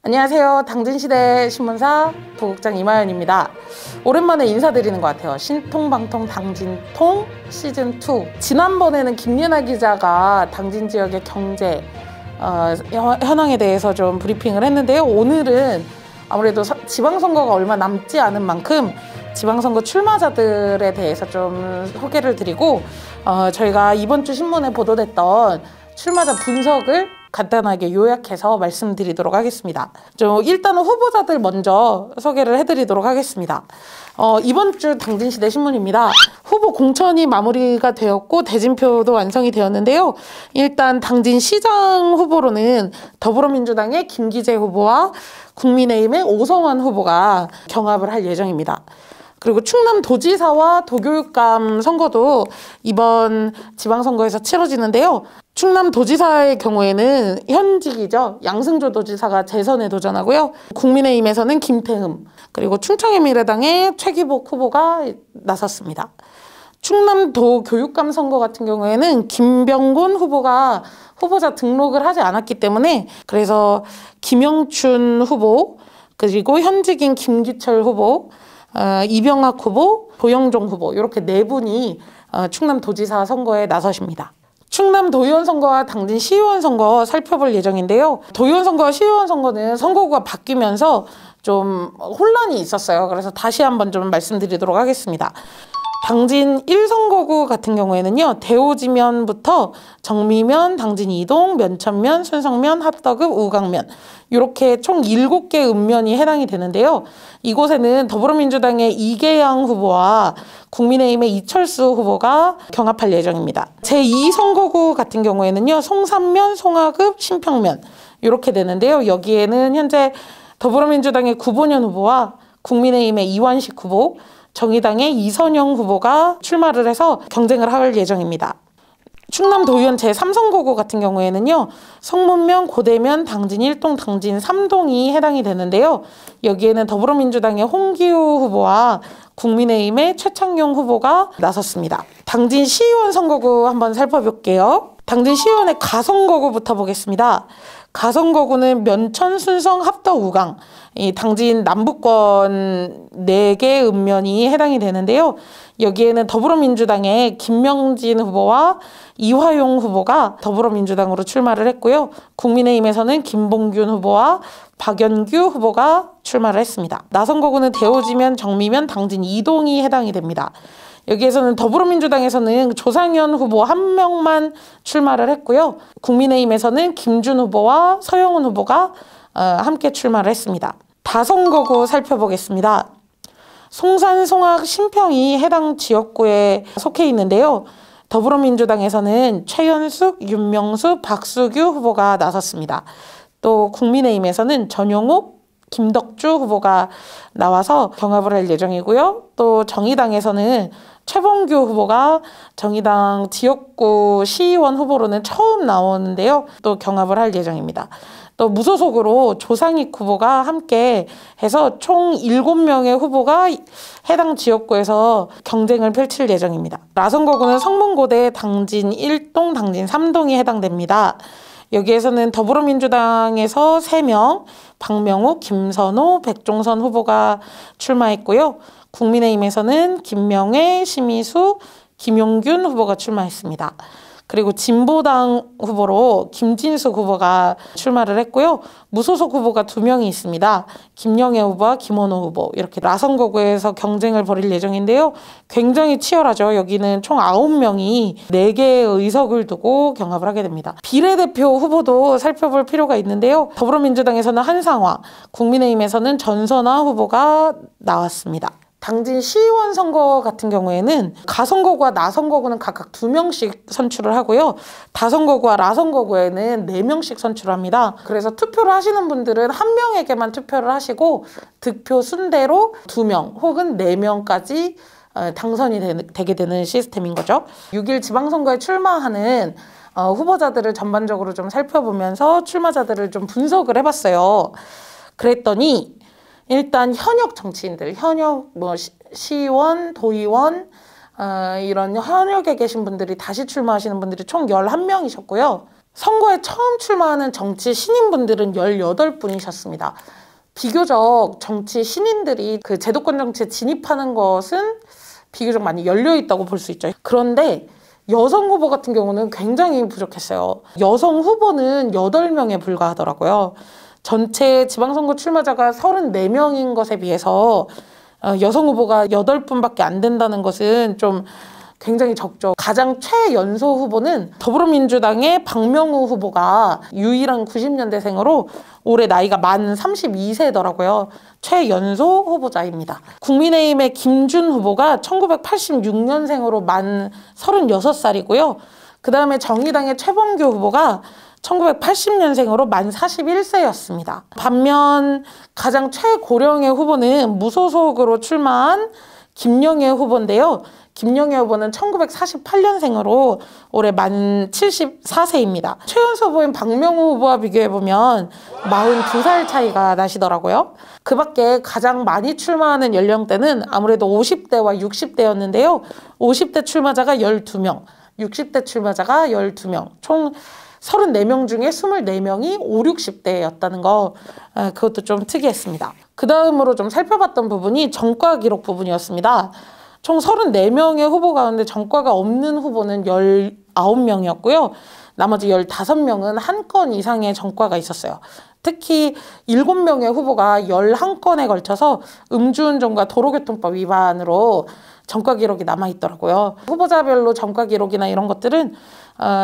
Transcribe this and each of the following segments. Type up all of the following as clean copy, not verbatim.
안녕하세요. 당진시대 신문사 부국장 이마연입니다. 오랜만에 인사드리는 것 같아요. 신통방통 당진통 시즌2. 지난번에는 김예나 기자가 당진 지역의 경제 현황에 대해서 좀 브리핑을 했는데요. 오늘은 아무래도 지방선거가 얼마 남지 않은 만큼 지방선거 출마자들에 대해서 좀 소개를 드리고 저희가 이번 주 신문에 보도됐던 출마자 분석을 간단하게 요약해서 말씀드리도록 하겠습니다. 일단은 후보자들 먼저 소개를 해드리도록 하겠습니다. 이번 주 당진시대 신문입니다. 후보 공천이 마무리가 되었고 대진표도 완성이 되었는데요. 일단 당진시장 후보로는 더불어민주당의 김기재 후보와 국민의힘의 오성환 후보가 경합을 할 예정입니다. 그리고 충남도지사와 도교육감 선거도 이번 지방선거에서 치러지는데요. 충남도지사의 경우에는 현직이죠. 양승조 도지사가 재선에 도전하고요. 국민의힘에서는 김태흠, 그리고 충청의미래당의 최기복 후보가 나섰습니다. 충남도 교육감 선거 같은 경우에는 김병곤 후보가 후보자 등록을 하지 않았기 때문에 그래서 김영춘 후보, 그리고 현직인 김기철 후보, 이병학 후보, 도영종 후보 이렇게 네 분이 충남도지사 선거에 나서십니다. 충남 도의원 선거와 당진 시의원 선거 살펴볼 예정인데요. 도의원 선거와 시의원 선거는 선거구가 바뀌면서 좀 혼란이 있었어요. 그래서 다시 한번 좀 말씀드리도록 하겠습니다. 당진 1선거구 같은 경우에는요. 대오지면부터 정미면, 당진 2동, 면천면, 순성면, 합덕읍, 우강면 이렇게 총 7개 읍면이 해당이 되는데요. 이곳에는 더불어민주당의 이계양 후보와 국민의힘의 이철수 후보가 경합할 예정입니다. 제2선거구 같은 경우에는요. 송산면, 송하급, 신평면 이렇게 되는데요. 여기에는 현재 더불어민주당의 구본현 후보와 국민의힘의 이완식 후보, 정의당의 이선영 후보가 출마를 해서 경쟁을 할 예정입니다. 충남도의원 제3선거구 같은 경우에는요. 성문면, 고대면, 당진 1동, 당진 3동이 해당이 되는데요. 여기에는 더불어민주당의 홍기우 후보와 국민의힘의 최창용 후보가 나섰습니다. 당진 시의원 선거구 한번 살펴볼게요. 당진 시의원의 가선거구부터 보겠습니다. 가선거구는 면천, 순성, 합덕, 우강 이 당진 남부권 4개 읍면이 해당이 되는데요. 여기에는 더불어민주당의 김명진 후보와 이화용 후보가 더불어민주당으로 출마를 했고요. 국민의힘에서는 김봉균 후보와 박연규 후보가 출마를 했습니다. 나선거구는 대오지면, 정미면, 당진 2동이 해당이 됩니다. 여기에서는 더불어민주당에서는 조상현 후보 1명만 출마를 했고요. 국민의힘에서는 김준 후보와 서영은 후보가 함께 출마를 했습니다. 다선거구 살펴보겠습니다. 송산, 송악, 신평이 해당 지역구에 속해 있는데요. 더불어민주당에서는 최연숙, 윤명수, 박수규 후보가 나섰습니다. 또 국민의힘에서는 전용욱, 김덕주 후보가 나와서 경합을 할 예정이고요. 또 정의당에서는 최범규 후보가 정의당 지역구 시의원 후보로는 처음 나오는데요. 또 경합을 할 예정입니다. 또 무소속으로 조상익 후보가 함께 해서 총 7명의 후보가 해당 지역구에서 경쟁을 펼칠 예정입니다. 나선거구는 성문고대 당진 1동, 당진 3동이 해당됩니다. 여기에서는 더불어민주당에서 3명, 박명욱, 김선호, 백종선 후보가 출마했고요. 국민의힘에서는 김명애, 심희수, 김용균 후보가 출마했습니다. 그리고 진보당 후보로 김진숙 후보가 출마를 했고요. 무소속 후보가 2명이 있습니다. 김영애 후보와 김원호 후보 이렇게 나선거구에서 경쟁을 벌일 예정인데요. 굉장히 치열하죠. 여기는 총 9명이 4개의 의석을 두고 경합을 하게 됩니다. 비례대표 후보도 살펴볼 필요가 있는데요. 더불어민주당에서는 한상화, 국민의힘에서는 전선화 후보가 나왔습니다. 당진 시의원 선거 같은 경우에는 가선거구와 나선거구는 각각 2명씩 선출을 하고요. 다선거구와 라선거구에는 4명씩 선출합니다. 그래서 투표를 하시는 분들은 1명에게만 투표를 하시고 득표 순대로 2명 혹은 4명까지 당선이 되게 되는 시스템인 거죠. 6일 지방선거에 출마하는 후보자들을 전반적으로 좀 살펴보면서 출마자들을 좀 분석을 해봤어요. 그랬더니 일단 현역 정치인들, 현역 시의원, 도의원 이런 현역에 계신 분들이 다시 출마하시는 분들이 총 11명이셨고요. 선거에 처음 출마하는 정치 신인분들은 18분이셨습니다. 비교적 정치 신인들이 그 제도권 정치에 진입하는 것은 비교적 많이 열려있다고 볼 수 있죠. 그런데 여성 후보 같은 경우는 굉장히 부족했어요. 여성 후보는 8명에 불과하더라고요. 전체 지방선거 출마자가 34명인 것에 비해서 여성 후보가 8분밖에 안 된다는 것은 좀 굉장히 적죠. 가장 최연소 후보는 더불어민주당의 박명우 후보가 유일한 90년대생으로 올해 나이가 만 32세더라고요. 최연소 후보자입니다. 국민의힘의 김준 후보가 1986년생으로 만 36살이고요. 그 다음에 정의당의 최범규 후보가 1980년생으로 만 41세였습니다. 반면 가장 최고령의 후보는 무소속으로 출마한 김영애 후보인데요. 김영애 후보는 1948년생으로 올해 만 74세입니다. 최연소 후보인 박명우 후보와 비교해보면 42살 차이가 나시더라고요. 그 밖에 가장 많이 출마하는 연령대는 아무래도 50대와 60대였는데요. 50대 출마자가 12명, 60대 출마자가 12명, 총 34명 중에 24명이 5, 60대였다는 거, 그것도 좀 특이했습니다. 그 다음으로 좀 살펴봤던 부분이 전과 기록 부분이었습니다. 총 34명의 후보 가운데 전과가 없는 후보는 19명이었고요. 나머지 15명은 한 건 이상의 전과가 있었어요. 특히 7명의 후보가 11건에 걸쳐서 음주운전과 도로교통법 위반으로 전과 기록이 남아있더라고요. 후보자별로 전과 기록이나 이런 것들은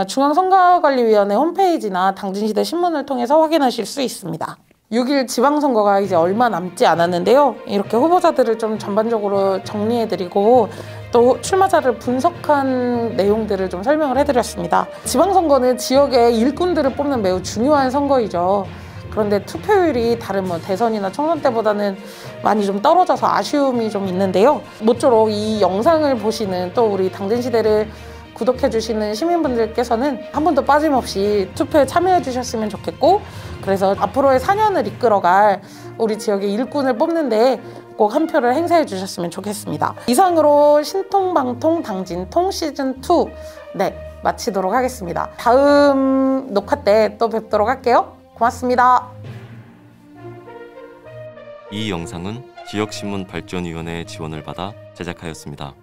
중앙선거관리위원회 홈페이지나 당진시대 신문을 통해서 확인하실 수 있습니다. 6일 지방선거가 이제 얼마 남지 않았는데요. 이렇게 후보자들을 좀 전반적으로 정리해드리고 또 출마자를 분석한 내용들을 좀 설명을 해드렸습니다. 지방선거는 지역의 일꾼들을 뽑는 매우 중요한 선거이죠. 그런데 투표율이 다른 대선이나 총선 때보다는 많이 좀 떨어져서 아쉬움이 좀 있는데요. 모쪼록 이 영상을 보시는 또 우리 당진시대를 구독해주시는 시민분들께서는 한 번도 빠짐없이 투표에 참여해 주셨으면 좋겠고, 그래서 앞으로의 4년을 이끌어갈 우리 지역의 일꾼을 뽑는데 꼭 한 표를 행사해 주셨으면 좋겠습니다. 이상으로 신통방통 당진통 시즌2 마치도록 하겠습니다. 다음 녹화 때 또 뵙도록 할게요. 고맙습니다. 이 영상은 지역신문발전위원회의 지원을 받아 제작하였습니다.